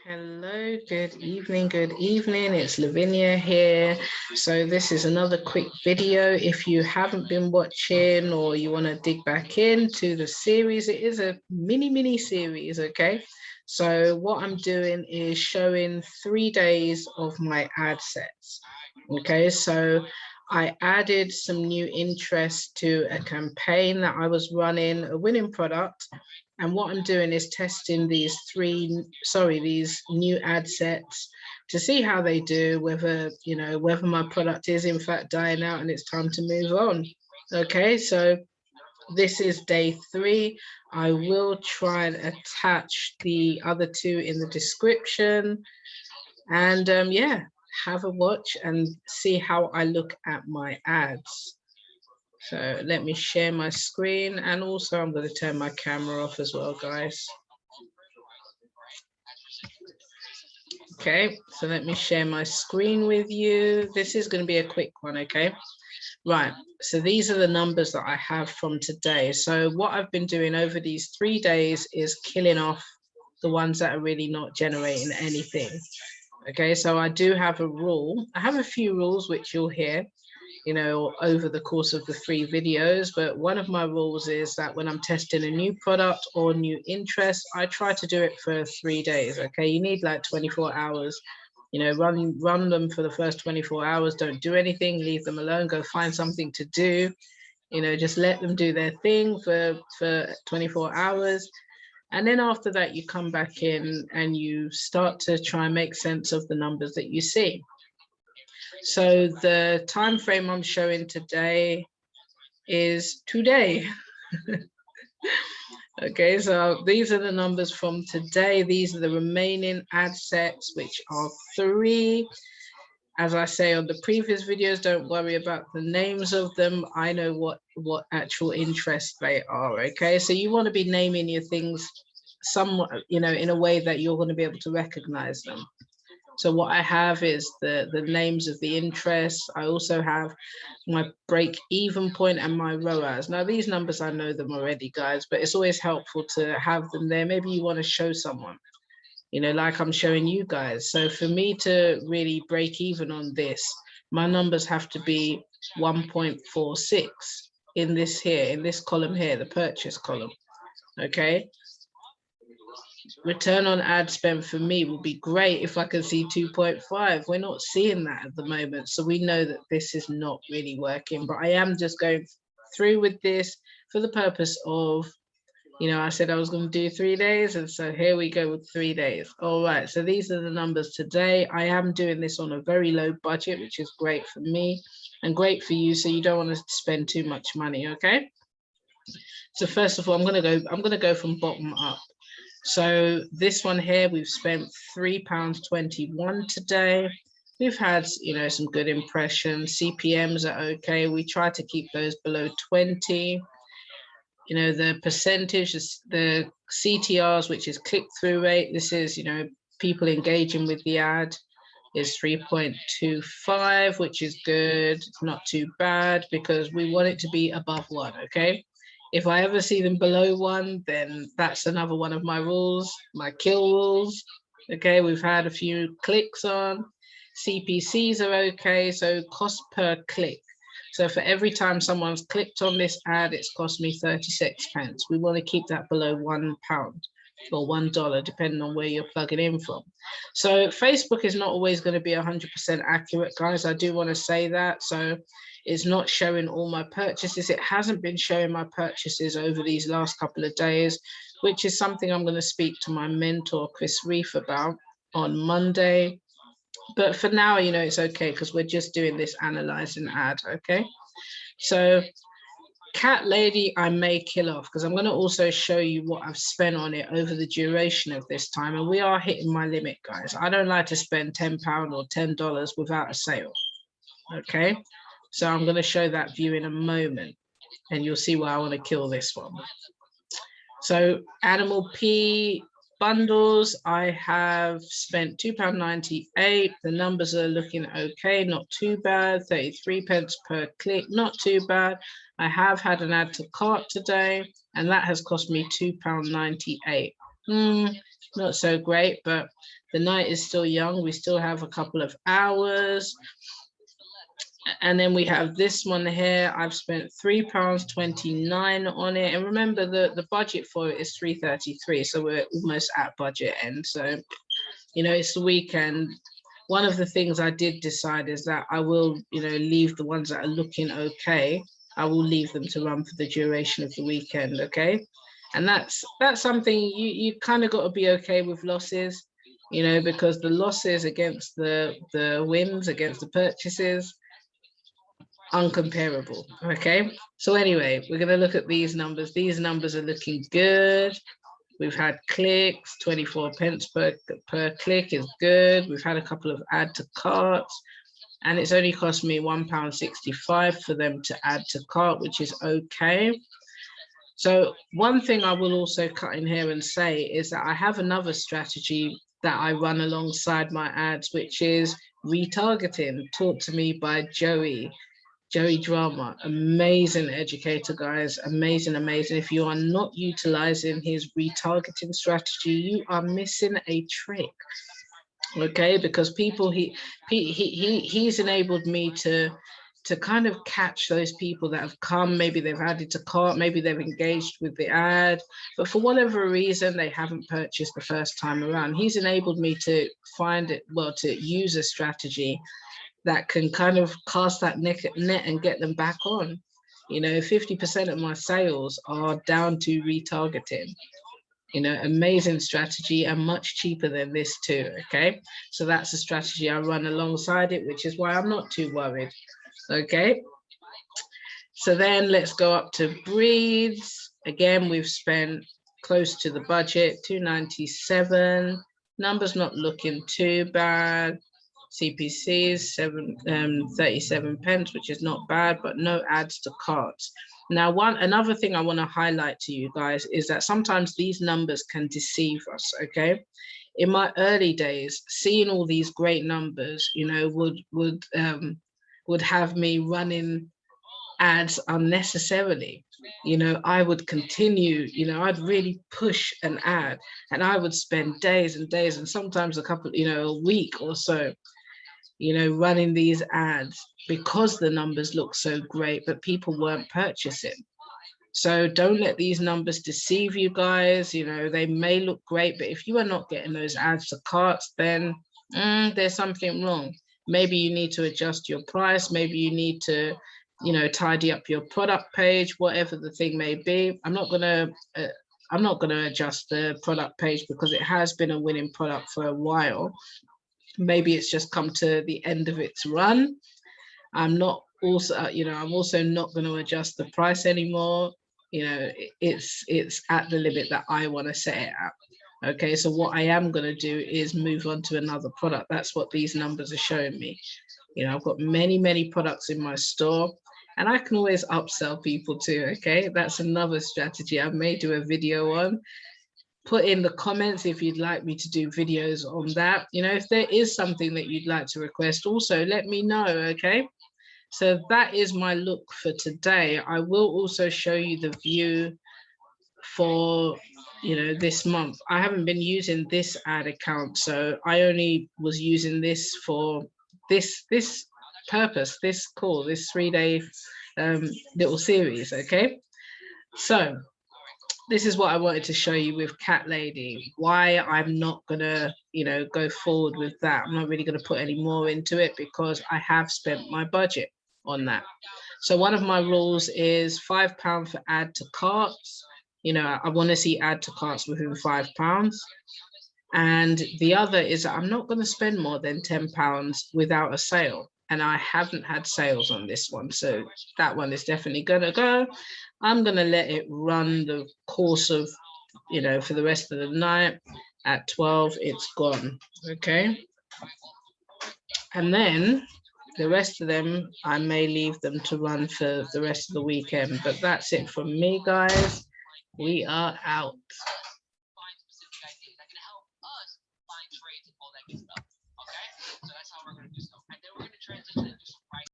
Hello, good evening, good evening. It's Lavinia here. So this is another quick video. If you haven't been watching or you want to dig back into the series, it is a mini series, okay? So what I'm doing is showing 3 days of my ad sets. Okay, so I added some new interest to a campaign that I was running, a winning product. And what I'm doing is testing these these new ad sets to see how they do, whether my product is in fact dying out and it's time to move on. Okay, so this is day 3. I will try and attach the other 2 in the description. And yeah, have a watch and see how I look at my ads. So let me share my screen, and also I'm going to turn my camera off as well, guys. Okay, so let me share my screen with you. This is going to be a quick one, okay? Right, so these are the numbers that I have from today. So what I've been doing over these 3 days is killing off the ones that are really not generating anything. Okay, so I do have a rule. I have a few rules which you'll hear, over the course of the 3 videos. But one of my rules is that when I'm testing a new product or new interest, I try to do it for 3 days. Okay, you need like 24 hours. Run them for the first 24 hours. Don't do anything. Leave them alone. Go find something to do. Just let them do their thing for 24 hours. And then after that, you come back in and you start to try and make sense of the numbers that you see. So the time frame I'm showing today is today. Okay, so these are the numbers from today. These are the remaining ad sets, which are 3. As I say on the previous videos, don't worry about the names of them. I know what actual interest they are. Okay, so you want to be naming your things somewhat, in a way that you're going to be able to recognize them. So what I have is the names of the interests. I also have my break even point and my ROAS. Now these numbers, I know them already, guys, but it's always helpful to have them there. Maybe you want to show someone, like I'm showing you guys. So for me to really break even on this, my numbers have to be 1.46 in this column here, the purchase column. Okay. Return on ad spend for me will be great if I can see 2.5. We're not seeing that at the moment. So we know that this is not really working, but I am just going through with this for the purpose of, I said I was going to do 3 days. And so here we go with 3 days. All right. So these are the numbers today. I am doing this on a very low budget, which is great for me and great for you. So you don't want to spend too much money. Okay. So first of all, I'm going to go from bottom up. So this one here, we've spent £3.21 today. We've had, some good impressions. CPMs are okay. We try to keep those below 20. The percentage, the CTRs, which is click-through rate. This is, people engaging with the ad, is 3.25, which is good. It's not too bad because we want it to be above 1, okay? If I ever see them below 1, then that's another one of my rules, my kill rules. Okay, we've had a few clicks on. CPCs are okay, so cost per click. So for every time someone's clicked on this ad, it's cost me 36 pence. We want to keep that below £1 or $1, depending on where you're plugging in from. So Facebook is not always going to be 100% accurate, guys. I do want to say that. So it's not showing all my purchases. It hasn't been showing my purchases over these last couple of days, which is something I'm going to speak to my mentor, Chris Reef, about on Monday. But for now, it's okay because we're just doing this analyzing ad, okay? So Cat Lady, I may kill off because I'm going to also show you what I've spent on it over the duration of this time. And we are hitting my limit, guys. I don't like to spend £10 or $10 without a sale, okay? So I'm going to show that view in a moment and you'll see why I want to kill this one. So Animal P bundles, I have spent £2.98. The numbers are looking okay, not too bad. 33 pence per click, not too bad. I have had an add to cart today, and that has cost me £2.98. Not so great, but the night is still young. We still have a couple of hours. And then we have this one here. I've spent £3.29 on it. And remember, the budget for it is £3.33. So we're almost at budget end. So, you know, it's the weekend. One of the things I did decide is that I will, you know, leave the ones that are looking okay. I will leave them to run for the duration of the weekend, okay? And that's something you kind of got to be okay with losses, you know, because the losses against the wins, against the purchases, uncomparable, okay? So anyway, we're going to look at these numbers. These numbers are looking good. We've had clicks, 24 pence per click is good. We've had a couple of add to carts, and it's only cost me £1.65 for them to add to cart, which is okay. So one thing I will also cut in here and say is that I have another strategy that I run alongside my ads, which is retargeting. Taught to me by Joey Drama. Amazing educator, guys. Amazing, amazing. If you are not utilizing his retargeting strategy, you are missing a trick. Okay, because people he's enabled me to kind of catch those people that have come, maybe they've added to cart, maybe they've engaged with the ad, but for whatever reason they haven't purchased the first time around. He's enabled me to find it, well, to use a strategy that can kind of cast that net and get them back on. You know, 50% of my sales are down to retargeting. You know, amazing strategy and much cheaper than this too, okay? So that's a strategy I run alongside it, which is why I'm not too worried, okay? So then let's go up to breeds. Again, we've spent close to the budget, 297. Numbers not looking too bad. CPCs, 37 pence, which is not bad, but no ads to carts. Now, another thing I want to highlight to you guys is that sometimes these numbers can deceive us, okay? In my early days, seeing all these great numbers, you know, would have me running ads unnecessarily. You know, I would continue, you know, I'd really push an ad and I would spend days and days and sometimes a week or so, you know, running these ads because the numbers look so great, but people weren't purchasing. So don't let these numbers deceive you guys. You know, they may look great, but if you are not getting those ads to carts, then there's something wrong. Maybe you need to adjust your price. Maybe you need to, you know, tidy up your product page, whatever the thing may be. I'm not gonna adjust the product page because it has been a winning product for a while. Maybe it's just come to the end of its run. I'm also not going to adjust the price anymore. You know, it's at the limit that I want to set it at. Okay, so what I am going to do is move on to another product. That's what these numbers are showing me. You know, I've got many products in my store and I can always upsell people too. Okay, that's another strategy I may do a video on. Put in the comments if you'd like me to do videos on that. You know, if there is something that you'd like to request, also let me know, okay? So that is my look for today. I will also show you the view for, you know, this month. I haven't been using this ad account, so I only was using this for this purpose, this 3-day little series, okay? So this is what I wanted to show you with Cat Lady, why I'm not gonna, you know, go forward with that. I'm not really gonna put any more into it because I have spent my budget on that. So one of my rules is £5 for add to carts. You know, I want to see add to carts within £5. And the other is that I'm not going to spend more than £10 without a sale. And I haven't had sales on this one. So that one is definitely going to go. I'm going to let it run the course of, you know, for the rest of the night. At 12, it's gone. Okay. And then the rest of them, I may leave them to run for the rest of the weekend. But that's it from me, guys. We are out.